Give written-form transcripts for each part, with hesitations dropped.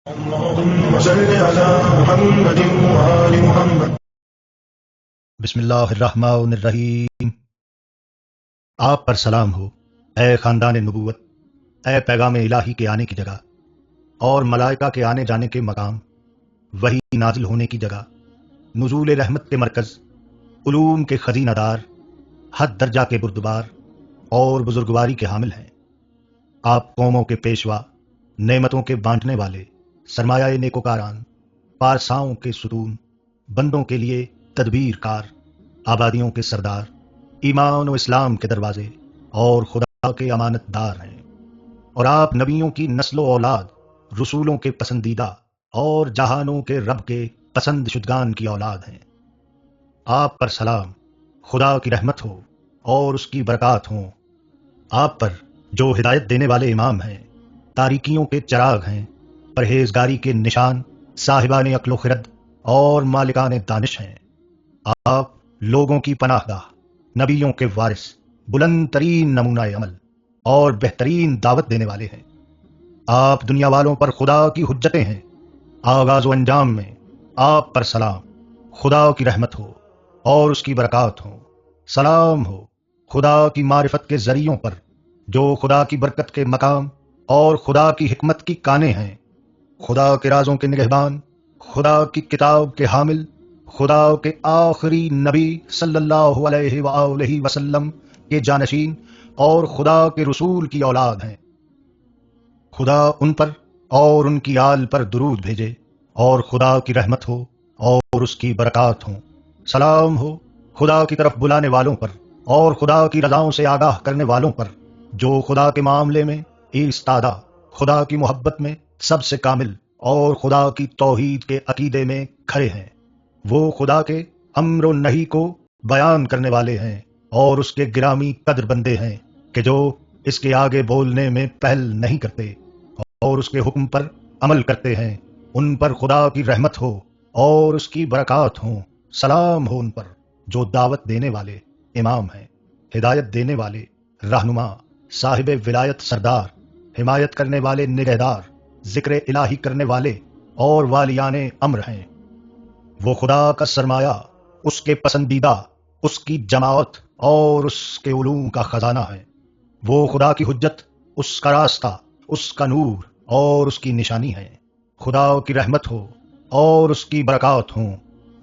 اللهم صل على محمد وآل محمد۔ بسم اللہ الرحمن الرحیم۔ آپ پر سلام ہو اے خاندان نبوت، اے پیغام الہی کے آنے کی جگہ اور ملائکہ کے آنے جانے کے مقام، وحی نازل ہونے کی جگہ، نزول رحمت کے مرکز، علوم کے خزینہ دار، حد درجہ کے بردبار اور بزرگواری کے حامل ہیں۔ آپ قوموں کے پیشوا، نعمتوں کے بانٹنے والے، سرمایہ نیکوکاران، پارساؤں کے ستون، بندوں کے لیے تدبیر کار، آبادیوں کے سردار، ایمان و اسلام کے دروازے اور خدا کے امانت دار ہیں۔ اور آپ نبیوں کی نسل و اولاد، رسولوں کے پسندیدہ اور جہانوں کے رب کے پسند شدگان کی اولاد ہیں۔ آپ پر سلام، خدا کی رحمت ہو اور اس کی برکات ہوں۔ آپ پر جو ہدایت دینے والے امام ہیں، تاریکیوں کے چراغ ہیں، پرہیزگاری کے نشان، صاحبان عقل و خرد اور مالکان دانش ہیں۔ آپ لوگوں کی پناہ گاہ، نبیوں کے وارث، بلند ترین نمونہ عمل اور بہترین دعوت دینے والے ہیں۔ آپ دنیا والوں پر خدا کی حجتیں ہیں۔ آغاز و انجام میں آپ پر سلام، خدا کی رحمت ہو اور اس کی برکات ہوں۔ سلام ہو خدا کی معرفت کے ذریعوں پر، جو خدا کی برکت کے مقام اور خدا کی حکمت کی کانیں ہیں، خدا کے رازوں کے نگہبان، خدا کی کتاب کے حامل، خدا کے آخری نبی صلی اللہ علیہ وآلہ وسلم کے جانشین اور خدا کے رسول کی اولاد ہیں۔ خدا ان پر اور ان کی آل پر درود بھیجے اور خدا کی رحمت ہو اور اس کی برکات ہوں۔ سلام ہو خدا کی طرف بلانے والوں پر اور خدا کی رضاؤں سے آگاہ کرنے والوں پر، جو خدا کے معاملے میں ایستادہ، خدا کی محبت میں سب سے کامل اور خدا کی توحید کے عقیدے میں کھڑے ہیں۔ وہ خدا کے امر و نہی کو بیان کرنے والے ہیں اور اس کے گرامی قدر بندے ہیں کہ جو اس کے آگے بولنے میں پہل نہیں کرتے اور اس کے حکم پر عمل کرتے ہیں۔ ان پر خدا کی رحمت ہو اور اس کی برکات ہوں۔ سلام ہو ان پر جو دعوت دینے والے امام ہیں، ہدایت دینے والے رہنما، صاحب ولایت سردار، حمایت کرنے والے نگہدار، ذکر الہی کرنے والے اور والیان امر ہیں۔ وہ خدا کا سرمایہ، اس کے پسندیدہ، اس کی جماعت اور اس کے علوم کا خزانہ ہے۔ وہ خدا کی حجت، اس کا راستہ، اس کا نور اور اس کی نشانی ہے۔ خدا کی رحمت ہو اور اس کی برکات ہوں۔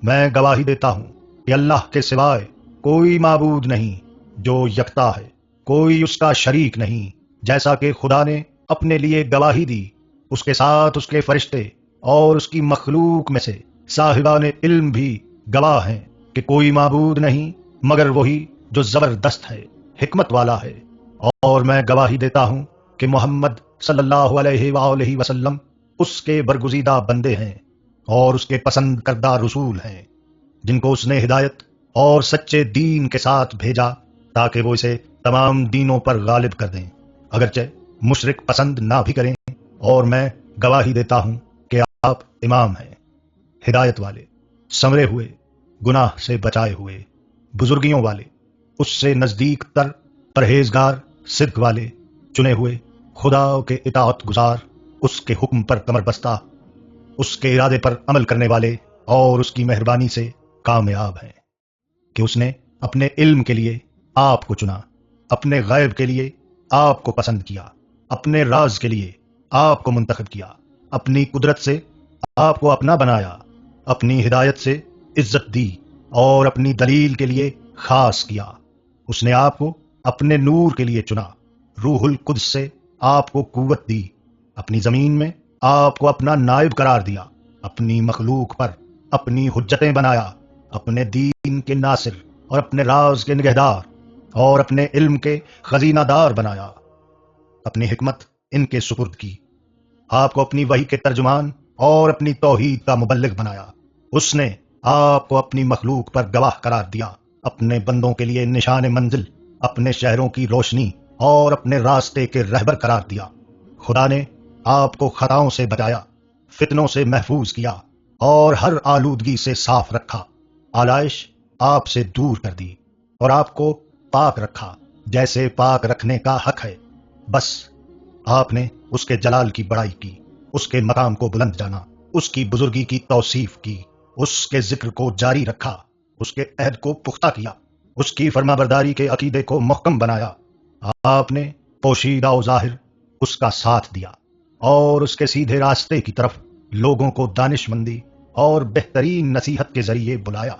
میں گواہی دیتا ہوں کہ اللہ کے سوائے کوئی معبود نہیں جو یکتا ہے، کوئی اس کا شریک نہیں، جیسا کہ خدا نے اپنے لیے گواہی دی، اس کے ساتھ اس کے فرشتے اور اس کی مخلوق میں سے صاحبان علم بھی گواہ ہیں کہ کوئی معبود نہیں مگر وہی جو زبردست ہے، حکمت والا ہے۔ اور میں گواہی دیتا ہوں کہ محمد صلی اللہ علیہ وآلہ وسلم اس کے برگزیدہ بندے ہیں اور اس کے پسند کردہ رسول ہیں، جن کو اس نے ہدایت اور سچے دین کے ساتھ بھیجا تاکہ وہ اسے تمام دینوں پر غالب کر دیں، اگرچہ مشرک پسند نہ بھی کریں۔ اور میں گواہی دیتا ہوں کہ آپ امام ہیں، ہدایت والے، سنورے ہوئے، گناہ سے بچائے ہوئے، بزرگیوں والے، اس سے نزدیک تر، پرہیزگار، صدق والے، چنے ہوئے، خدا کے اطاعت گزار، اس کے حکم پر کمر بستہ، اس کے ارادے پر عمل کرنے والے اور اس کی مہربانی سے کامیاب ہیں کہ اس نے اپنے علم کے لیے آپ کو چنا، اپنے غیب کے لیے آپ کو پسند کیا، اپنے راز کے لیے آپ کو منتخب کیا، اپنی قدرت سے آپ کو اپنا بنایا، اپنی ہدایت سے عزت دی اور اپنی دلیل کے لیے خاص کیا۔ اس نے آپ کو اپنے نور کے لیے چنا، روح القدس سے آپ کو قوت دی، اپنی زمین میں آپ کو اپنا نائب قرار دیا، اپنی مخلوق پر اپنی حجتیں بنایا، اپنے دین کے ناصر اور اپنے راز کے نگہدار اور اپنے علم کے خزینہ دار بنایا، اپنی حکمت ان کے سپرد کی، آپ کو اپنی وحی کے ترجمان اور اپنی توحید کا مبلغ بنایا۔ اس نے آپ کو اپنی مخلوق پر گواہ قرار دیا، اپنے بندوں کے لیے نشان منزل، اپنے شہروں کی روشنی اور اپنے راستے کے رہبر قرار دیا۔ خدا نے آپ کو خطاؤں سے بچایا، فتنوں سے محفوظ کیا اور ہر آلودگی سے صاف رکھا، آلائش آپ سے دور کر دی اور آپ کو پاک رکھا جیسے پاک رکھنے کا حق ہے۔ بس آپ نے اس کے جلال کی بڑائی کی اس کے مقام کو بلند جانا، اس کی بزرگی کی توصیف کی، اس کے ذکر کو جاری رکھا، اس کے عہد کو پختہ کیا، اس کی فرما برداری کے عقیدے کو محکم بنایا۔ آپ نے پوشیدہ و ظاہر اس کا ساتھ دیا اور اس کے سیدھے راستے کی طرف لوگوں کو دانش مندی اور بہترین نصیحت کے ذریعے بلایا۔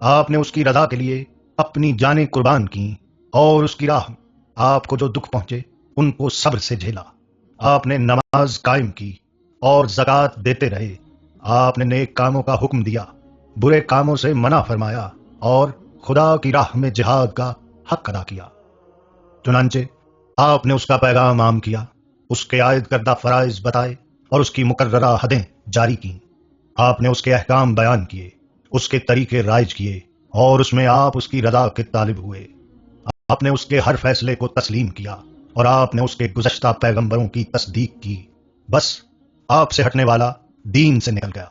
آپ نے اس کی رضا کے لیے اپنی جانیں قربان کی اور اس کی راہ آپ کو جو دکھ پہنچے ان کو صبر سے جھیلا۔ آپ نے نماز قائم کی اور زکوٰۃ دیتے رہے۔ آپ نے نیک کاموں کا حکم دیا، برے کاموں سے منع فرمایا اور خدا کی راہ میں جہاد کا حق ادا کیا۔ چنانچہ آپ نے اس کا پیغام عام کیا، اس کے عائد کردہ فرائض بتائے اور اس کی مقررہ حدیں جاری کیں۔ آپ نے اس کے احکام بیان کیے، اس کے طریقے رائج کیے اور اس میں آپ اس کی رضا کے طالب ہوئے۔ آپ نے اس کے ہر فیصلے کو تسلیم کیا اور آپ نے اس کے گزشتہ پیغمبروں کی تصدیق کی۔ بس آپ سے ہٹنے والا دین سے نکل گیا،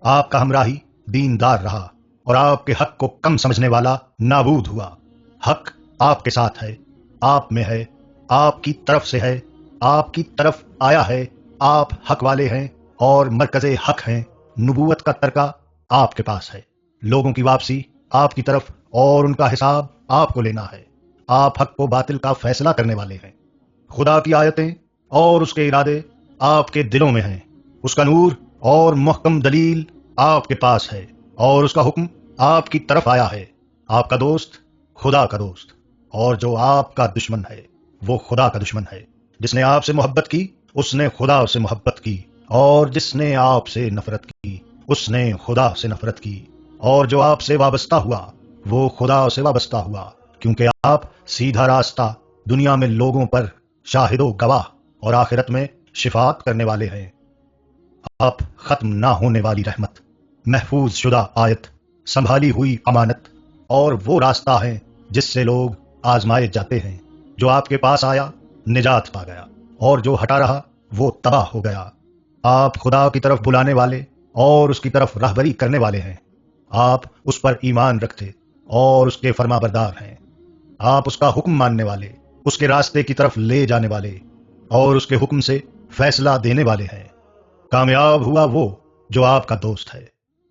آپ کا ہمراہی دیندار رہا اور آپ کے حق کو کم سمجھنے والا نابود ہوا۔ حق آپ کے ساتھ ہے، آپ میں ہے، آپ کی طرف سے ہے، آپ کی طرف آیا ہے، آپ حق والے ہیں اور مرکز حق ہیں۔ نبوت کا ترکہ آپ کے پاس ہے، لوگوں کی واپسی آپ کی طرف اور ان کا حساب آپ کو لینا ہے۔ آپ حق و باطل کا فیصلہ کرنے والے ہیں۔ خدا کی آیتیں اور اس کے ارادے آپ کے دلوں میں ہیں، اس کا نور اور محکم دلیل آپ کے پاس ہے اور اس کا حکم آپ کی طرف آیا ہے۔ آپ کا دوست خدا کا دوست، اور جو آپ کا دشمن ہے وہ خدا کا دشمن ہے۔ جس نے آپ سے محبت کی اس نے خدا سے محبت کی، اور جس نے آپ سے نفرت کی اس نے خدا سے نفرت کی، اور جو آپ سے وابستہ ہوا وہ خدا سے وابستہ ہوا، کیونکہ آپ سیدھا راستہ دنیا میں لوگوں پر شاہد و گواہ اور آخرت میں شفاعت کرنے والے ہیں۔ آپ ختم نہ ہونے والی رحمت، محفوظ شدہ آیت، سنبھالی ہوئی امانت اور وہ راستہ ہیں جس سے لوگ آزمائے جاتے ہیں۔ جو آپ کے پاس آیا نجات پا گیا اور جو ہٹا رہا وہ تباہ ہو گیا۔ آپ خدا کی طرف بلانے والے اور اس کی طرف راہبری کرنے والے ہیں۔ آپ اس پر ایمان رکھتے اور اس کے فرما بردار ہیں۔ آپ اس کا حکم ماننے والے، اس کے راستے کی طرف لے جانے والے اور اس کے حکم سے فیصلہ دینے والے ہیں۔ کامیاب ہوا وہ جو آپ کا دوست ہے،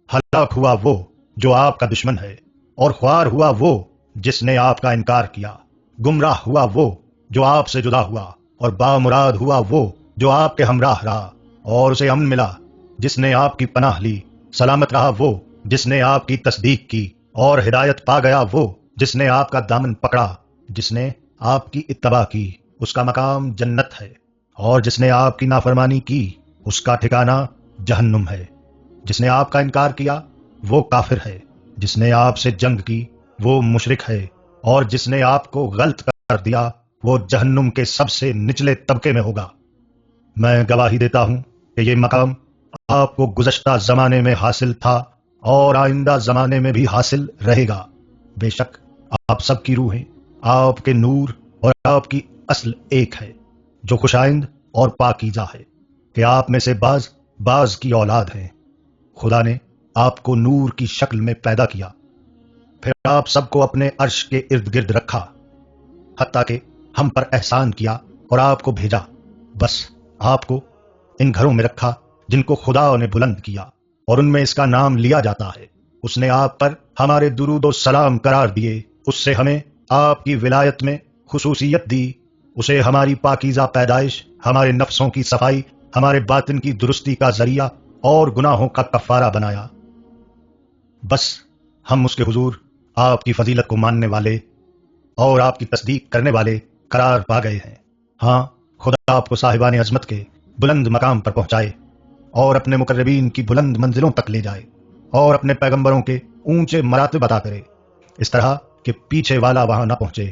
ہلاک ہوا وہ جو آپ کا دشمن ہے، اور خوار ہوا وہ جس نے آپ کا انکار کیا۔ گمراہ ہوا وہ جو آپ سے جدا ہوا، اور بامراد ہوا وہ جو آپ کے ہمراہ رہا اور اسے امن ملا جس نے آپ کی پناہ لی۔ سلامت رہا وہ جس نے آپ کی تصدیق کی، اور ہدایت پا گیا وہ جس نے آپ کا دامن پکڑا۔ جس نے آپ کی اتباع کی اس کا مقام جنت ہے، اور جس نے آپ کی نافرمانی کی اس کا ٹھکانہ جہنم ہے۔ جس نے آپ کا انکار کیا وہ کافر ہے، جس نے آپ سے جنگ کی وہ مشرک ہے، اور جس نے آپ کو غلط کر دیا وہ جہنم کے سب سے نچلے طبقے میں ہوگا۔ میں گواہی دیتا ہوں کہ یہ مقام آپ کو گزشتہ زمانے میں حاصل تھا اور آئندہ زمانے میں بھی حاصل رہے گا۔ بے شک آپ سب کی روحیں آپ کے نور اور آپ کی اصل ایک ہے، جو خوشائند اور پاکیزہ ہے کہ آپ میں سے بعض کی اولاد ہیں۔ خدا نے آپ کو نور کی شکل میں پیدا کیا، پھر آپ سب کو اپنے عرش کے ارد گرد رکھا، حتیٰ کہ ہم پر احسان کیا اور آپ کو بھیجا۔ بس آپ کو ان گھروں میں رکھا جن کو خدا نے بلند کیا، اور ان میں اس کا نام لیا جاتا ہے۔ اس نے آپ پر ہمارے درود و سلام قرار دیے، اس سے ہمیں آپ کی ولایت میں خصوصیت دی، اسے ہماری پاکیزہ پیدائش، ہمارے نفسوں کی صفائی، ہمارے باطن کی درستی کا ذریعہ اور گناہوں کا کفارہ بنایا۔ بس ہم اس کے حضور آپ کی فضیلت کو ماننے والے اور آپ کی تصدیق کرنے والے قرار پا گئے ہیں۔ ہاں، خدا آپ کو صاحبان عظمت کے بلند مقام پر پہنچائے اور اپنے مقربین کی بلند منزلوں تک لے جائے، اور اپنے پیغمبروں کے اونچے مراتب عطا کرے، اس طرح کہ پیچھے والا وہاں نہ پہنچے،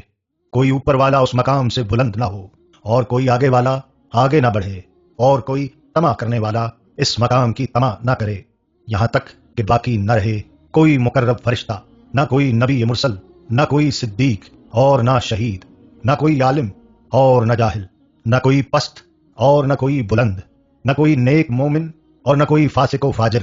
کوئی اوپر والا اس مقام سے بلند نہ ہو، اور کوئی آگے والا آگے نہ بڑھے، اور کوئی طمع کرنے والا اس مقام کی طمع نہ کرے، یہاں تک کہ باقی نہ رہے کوئی مقرب فرشتہ، نہ کوئی نبی مرسل، نہ کوئی صدیق اور نہ شہید، نہ کوئی عالم اور نہ جاہل، نہ کوئی پست اور نہ کوئی بلند، نہ کوئی نیک مومن اور نہ کوئی فاسق و فاجر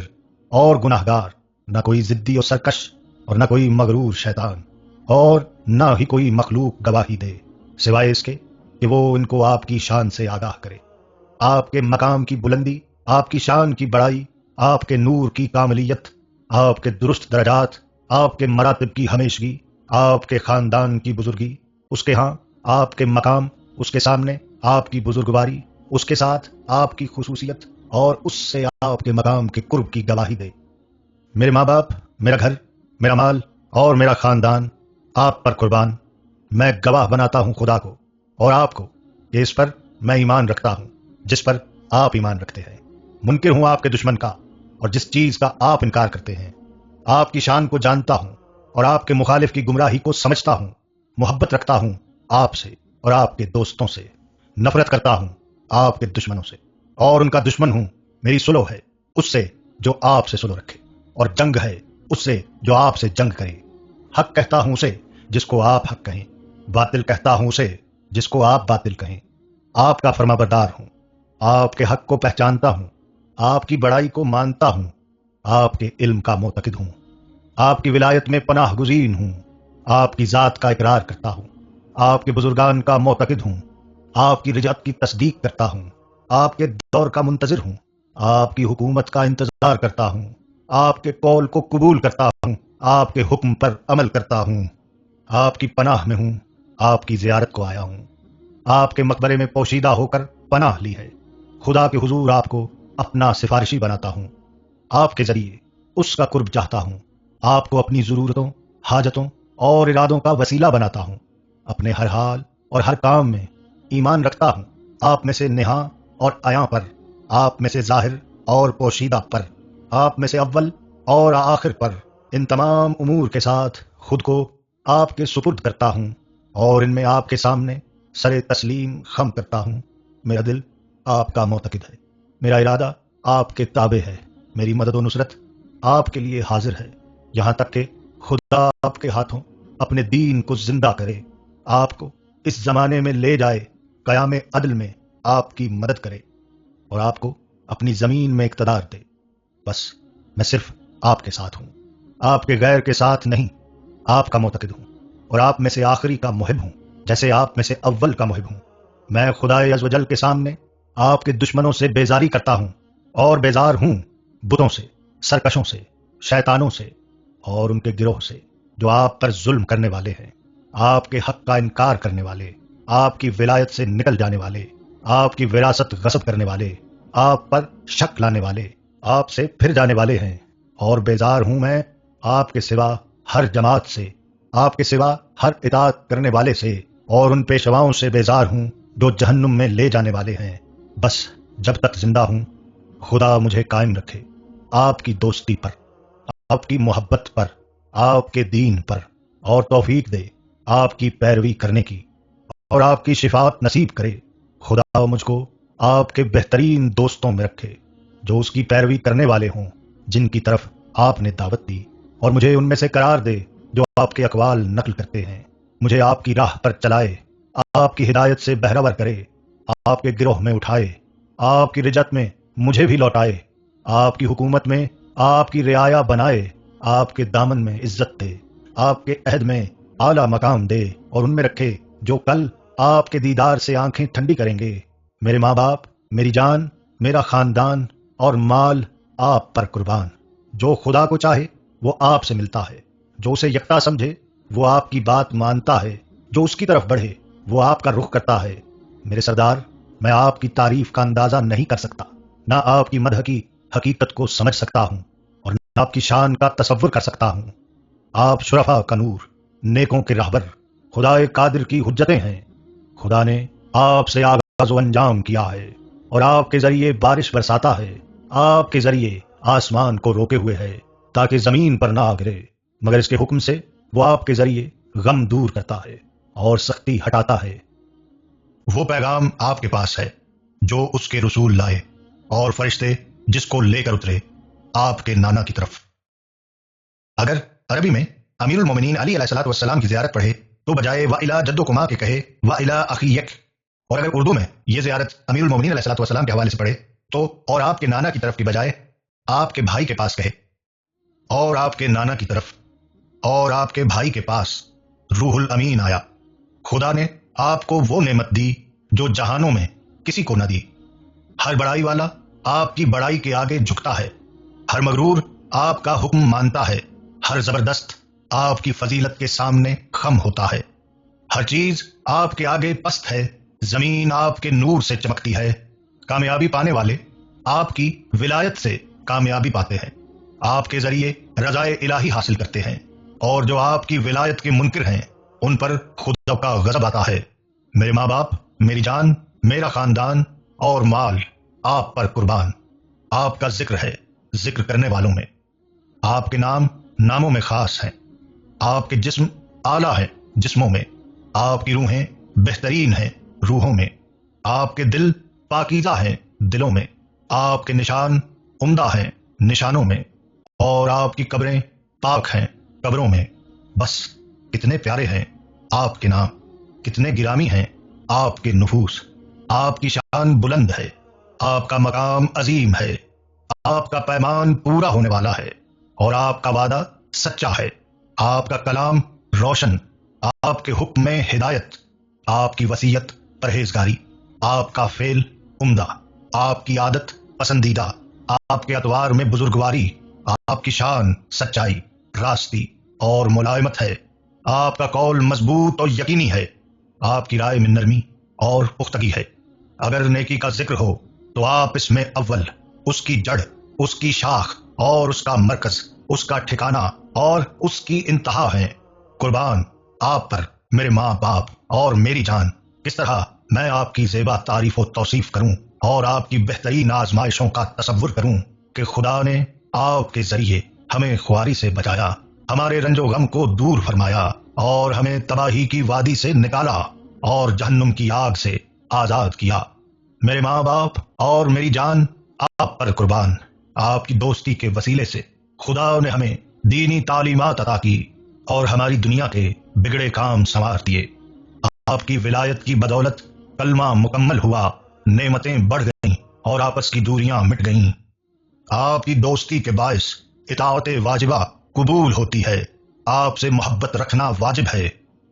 اور گناہ گار، نہ کوئی ضدی و سرکش اور نہ کوئی مغرور شیطان، اور نہ ہی کوئی مخلوق گواہی دے سوائے اس کے کہ وہ ان کو آپ کی شان سے آگاہ کرے۔ آپ کے مقام کی بلندی آپ کی شان کی بڑائی، آپ کے نور کی کاملیت، آپ کے درست درجات، آپ کے مراتب کی ہمیشگی، آپ کے خاندان کی بزرگی، اس کے ہاں آپ کے مقام، اس کے سامنے آپ کی بزرگواری، اس کے ساتھ آپ کی خصوصیت، اور اس سے آپ کے مقام کے قرب کی گواہی دے۔ میرے ماں باپ، میرا گھر، میرا مال اور میرا خاندان آپ پر قربان، میں گواہ بناتا ہوں خدا کو اور آپ کو کہ اس پر میں ایمان رکھتا ہوں جس پر آپ ایمان رکھتے ہیں۔ منکر ہوں آپ کے دشمن کا اور جس چیز کا آپ انکار کرتے ہیں۔ آپ کی شان کو جانتا ہوں اور آپ کے مخالف کی گمراہی کو سمجھتا ہوں۔ محبت رکھتا ہوں آپ سے اور آپ کے دوستوں سے، نفرت کرتا ہوں آپ کے دشمنوں سے، اور ان کا دشمن ہوں۔ میری سلو ہے اس سے جو آپ سے سلو رکھے، اور جنگ ہے اس سے جو آپ سے جنگ کرے۔ حق کہتا ہوں اسے جس کو آپ حق کہیں، باطل کہتا ہوں اسے جس کو آپ باطل کہیں۔ آپ کا فرما بردار ہوں، آپ کے حق کو پہچانتا ہوں، آپ کی بڑائی کو مانتا ہوں، آپ کے علم کا معتقد ہوں، آپ کی ولایت میں پناہ گزین ہوں، آپ کی ذات کا اقرار کرتا ہوں، آپ کے بزرگان کا معتقد ہوں، آپ کی رجعت کی تصدیق کرتا ہوں، آپ کے دور کا منتظر ہوں، آپ کی حکومت کا انتظار کرتا ہوں، آپ کے قول کو قبول کرتا ہوں، آپ کے حکم پر عمل کرتا ہوں، آپ کی پناہ میں ہوں، آپ کی زیارت کو آیا ہوں، آپ کے مقبرے میں پوشیدہ ہو کر پناہ لی ہے۔ خدا کے حضور آپ کو اپنا سفارشی بناتا ہوں، آپ کے ذریعے اس کا قرب چاہتا ہوں، آپ کو اپنی ضرورتوں، حاجتوں اور ارادوں کا وسیلہ بناتا ہوں۔ اپنے ہر حال اور ہر کام میں ایمان رکھتا ہوں، آپ میں سے نہاں اور عیاں پر، آپ میں سے ظاہر اور پوشیدہ پر، آپ میں سے اول اور آخر پر۔ ان تمام امور کے ساتھ خود کو آپ کے سپرد کرتا ہوں اور ان میں آپ کے سامنے سر تسلیم خم کرتا ہوں۔ میرا دل آپ کا معتقد ہے، میرا ارادہ آپ کے تابع ہے، میری مدد و نصرت آپ کے لیے حاضر ہے، یہاں تک کہ خدا آپ کے ہاتھوں اپنے دین کو زندہ کرے، آپ کو اس زمانے میں لے جائے، قیام عدل میں آپ کی مدد کرے اور آپ کو اپنی زمین میں اقتدار دے۔ بس میں صرف آپ کے ساتھ ہوں، آپ کے غیر کے ساتھ نہیں، آپ کا معتقد ہوں اور آپ میں سے آخری کا محب ہوں جیسے آپ میں سے اول کا محب ہوں۔ میں خدا عز و جل کے سامنے آپ کے دشمنوں سے بیزاری کرتا ہوں اور بیزار ہوں بتوں سے، سرکشوں سے، شیطانوں سے اور ان کے گروہ سے جو آپ پر ظلم کرنے والے ہیں، آپ کے حق کا انکار کرنے والے، آپ کی ولایت سے نکل جانے والے، آپ کی وراثت غصب کرنے والے، آپ پر شک لانے والے، آپ سے پھر جانے والے ہیں۔ اور بیزار ہوں میں آپ کے سوا ہر جماعت سے، آپ کے سوا ہر اطاعت کرنے والے سے، اور ان پیشواؤں سے بیزار ہوں جو جہنم میں لے جانے والے ہیں۔ بس جب تک زندہ ہوں خدا مجھے قائم رکھے آپ کی دوستی پر، آپ کی محبت پر، آپ کے دین پر، اور توفیق دے آپ کی پیروی کرنے کی، اور آپ کی شفاعت نصیب کرے۔ خدا مجھ کو آپ کے بہترین دوستوں میں رکھے جو اس کی پیروی کرنے والے ہوں جن کی طرف آپ نے دعوت دی، اور مجھے ان میں سے قرار دے جو آپ کے اقوال نقل کرتے ہیں۔ مجھے آپ کی راہ پر چلائے، آپ کی ہدایت سے بہرور کرے، آپ کے گروہ میں اٹھائے، آپ کی رجت میں مجھے بھی لوٹائے، آپ کی حکومت میں آپ کی رعایا بنائے، آپ کے دامن میں عزت دے، آپ کے عہد میں اعلیٰ مقام دے، اور ان میں رکھے جو کل آپ کے دیدار سے آنکھیں ٹھنڈی کریں گے۔ میرے ماں باپ، میری جان، میرا خاندان اور مال آپ پر قربان۔ جو خدا کو چاہے وہ آپ سے ملتا ہے، جو اسے یکتا سمجھے وہ آپ کی بات مانتا ہے، جو اس کی طرف بڑھے وہ آپ کا رخ کرتا ہے۔ میرے سردار، میں آپ کی تعریف کا اندازہ نہیں کر سکتا، نہ آپ کی مدح کی حقیقت کو سمجھ سکتا ہوں، اور نہ آپ کی شان کا تصور کر سکتا ہوں۔ آپ شرفا کا نور، نیکوں کے راہبر، خدا قادر کی حجتیں ہیں۔ خدا نے آپ سے آغاز و انجام کیا ہے اور آپ کے ذریعے بارش برساتا ہے، آپ کے ذریعے آسمان کو روکے ہوئے ہے تاکہ زمین پر نہ آ گرے، مگر اس کے حکم سے وہ آپ کے ذریعے غم دور کرتا ہے اور سختی ہٹاتا ہے۔ وہ پیغام آپ کے پاس ہے جو اس کے رسول لائے، اور فرشتے جس کو لے کر اترے آپ کے نانا کی طرف۔ اگر عربی میں امیر المومنین علی علیہ السلام کی زیارت پڑھے تو بجائے وَإِلَىٰ جَدُّكُمَا کے کہے وَإِلَىٰ أَخِيِّكَ، اور اگر اردو میں یہ زیارت امیر المومنین علیہ السلام کے حوالے سے پڑھے تو اور آپ کے نانا کی طرف کی بجائے آپ کے بھائی کے پاس کہے، اور آپ کے نانا کی طرف، اور آپ کے بھائی کے پاس روح الامین آیا۔ خدا نے آپ کو وہ نعمت دی جو جہانوں میں کسی کو نہ دی۔ ہر بڑائی والا آپ کی بڑائی کے آگے جھکتا ہے، ہر مغرور آپ کا حکم مانتا ہے، ہر زبردست آپ کی فضیلت کے سامنے خم ہوتا ہے، ہر چیز آپ کے آگے پست ہے، زمین آپ کے نور سے چمکتی ہے، کامیابی پانے والے آپ کی ولایت سے کامیابی پاتے ہیں، آپ کے ذریعے رضائے الہی حاصل کرتے ہیں، اور جو آپ کی ولایت کے منکر ہیں ان پر خدا کا غضب آتا ہے۔ میرے ماں باپ، میری جان، میرا خاندان اور مال آپ پر قربان۔ آپ کا ذکر ہے ذکر کرنے والوں میں، آپ کے نام ناموں میں خاص ہیں، آپ کے جسم اعلیٰ ہیں جسموں میں، آپ کی روحیں بہترین ہیں روحوں میں، آپ کے دل پاکیزہ ہیں دلوں میں، آپ کے نشان عمدہ ہیں نشانوں میں، اور آپ کی قبریں پاک ہیں قبروں میں۔ بس کتنے پیارے ہیں آپ کے نام، کتنے گرامی ہیں آپ کے نفوس، آپ کی شان بلند ہے، آپ کا مقام عظیم ہے، آپ کا پیمان پورا ہونے والا ہے، اور آپ کا وعدہ سچا ہے، آپ کا کلام روشن، آپ کے حکم میں ہدایت، آپ کی وصیت پرہیزگاری، آپ کا فعل عمدہ، آپ کی عادت پسندیدہ، آپ کے اطوار میں بزرگواری، آپ کی شان سچائی، راستی اور ملائمت ہے، آپ کا قول مضبوط اور یقینی ہے، آپ کی رائے میں نرمی اور پختگی ہے۔ اگر نیکی کا ذکر ہو تو آپ اس میں اول، اس کی جڑ، اس کی شاخ اور اس کا مرکز، اس کا ٹھکانہ اور اس کی انتہا ہیں۔ قربان آپ پر میرے ماں باپ اور میری جان، کس طرح میں آپ کی زیبا تعریف و توصیف کروں اور آپ کی بہترین آزمائشوں کا تصور کروں کہ خدا نے آپ کے ذریعے ہمیں خواری سے بچایا، ہمارے رنج و غم کو دور فرمایا اور ہمیں تباہی کی وادی سے نکالا اور جہنم کی آگ سے آزاد کیا۔ میرے ماں باپ اور میری جان آپ پر قربان۔ آپ کی دوستی کے وسیلے سے خدا نے ہمیں دینی تعلیمات عطا کی اور ہماری دنیا کے بگڑے کام سنوار دیے۔ آپ کی ولایت کی بدولت کلمہ مکمل ہوا، نعمتیں بڑھ گئیں اور آپس کی دوریاں مٹ گئیں۔ آپ کی دوستی کے باعث اطاعت واجبہ قبول ہوتی ہے، آپ سے محبت رکھنا واجب ہے۔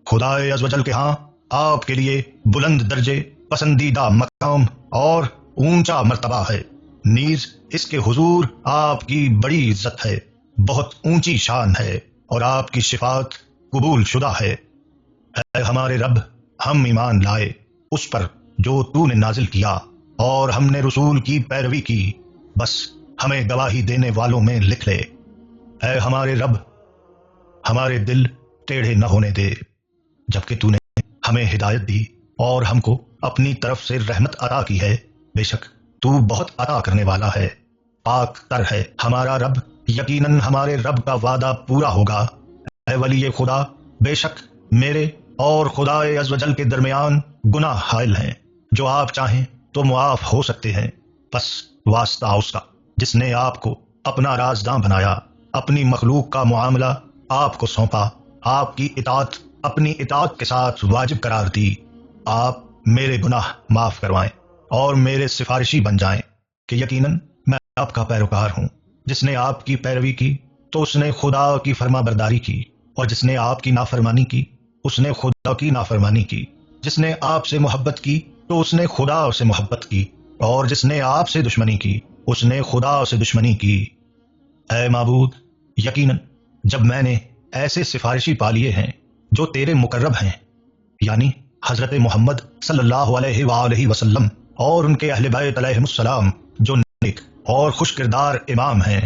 خدا عزوجل کے ہاں آپ کے لیے بلند درجے، پسندیدہ مقام اور اونچا مرتبہ ہے، نیز اس کے حضور آپ کی بڑی عزت ہے، بہت اونچی شان ہے اور آپ کی شفاعت قبول شدہ ہے۔ اے ہمارے رب، ہم ایمان لائے اس پر جو تو نے نازل کیا اور ہم نے رسول کی پیروی کی، بس ہمیں گواہی دینے والوں میں لکھ لے۔ اے ہمارے رب، ہمارے دل ٹیڑھے نہ ہونے دے، جبکہ تو نے ہمیں ہدایت دی اور ہم کو اپنی طرف سے رحمت عطا کی ہے۔ بے شک تو بہت عطا کرنے والا ہے، پاک تر ہے ہمارا رب، یقیناً ہمارے رب کا وعدہ پورا ہوگا۔ اے ولی خدا، بے شک میرے اور خدا عزوجل کے درمیان گناہ حائل ہیں، جو آپ چاہیں تو معاف ہو سکتے ہیں، بس واسطہ اس کا جس نے آپ کو اپنا رازداں بنایا، اپنی مخلوق کا معاملہ آپ کو سونپا، آپ کی اطاعت اپنی اطاعت کے ساتھ واجب قرار دی۔ آپ میرے گناہ معاف کروائیں اور میرے سفارشی بن جائیں کہ یقیناً میں آپ کا پیروکار ہوں۔ جس نے آپ کی پیروی کی تو اس نے خدا کی فرما برداری کی، اور جس نے آپ کی نافرمانی کی اس نے خدا کی نافرمانی کی۔ جس نے آپ سے محبت کی تو اس نے خدا سے محبت کی، اور جس نے آپ سے دشمنی کی اس نے خدا سے دشمنی کی۔ اے معبود، یقیناً جب میں نے ایسے سفارشی پا لیے ہیں جو تیرے مقرب ہیں، یعنی حضرت محمد صلی اللہ علیہ وآلہ وسلم اور ان کے اہل بیت علیہم السلام جو نیک اور خوش کردار امام ہیں،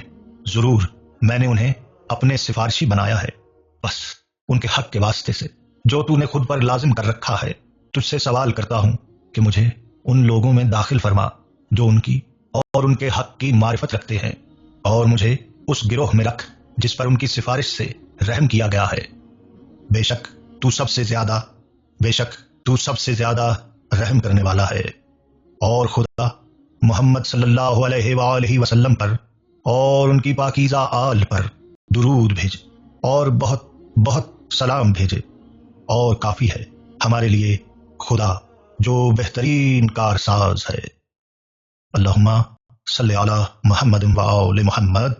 ضرور میں نے انہیں اپنے سفارشی بنایا ہے۔ بس ان کے حق کے واسطے سے جو تو نے خود پر لازم کر رکھا ہے، تجھ سے سوال کرتا ہوں کہ مجھے ان لوگوں میں داخل فرما جو ان کی اور ان کے حق کی معرفت رکھتے ہیں، اور مجھے اس گروہ میں رکھ جس پر ان کی سفارش سے رحم کیا گیا ہے۔ بے شک تو سب سے زیادہ رحم کرنے والا ہے۔ اور خدا محمد صلی اللہ علیہ وآلہ وسلم پر اور ان کی پاکیزہ آل پر درود بھیج اور بہت بہت سلام بھیجے، اور کافی ہے ہمارے لیے خدا جو بہترین کارساز ہے۔ اللہم صلی علی محمد و آل محمد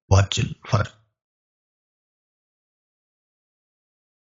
وعجل فرج۔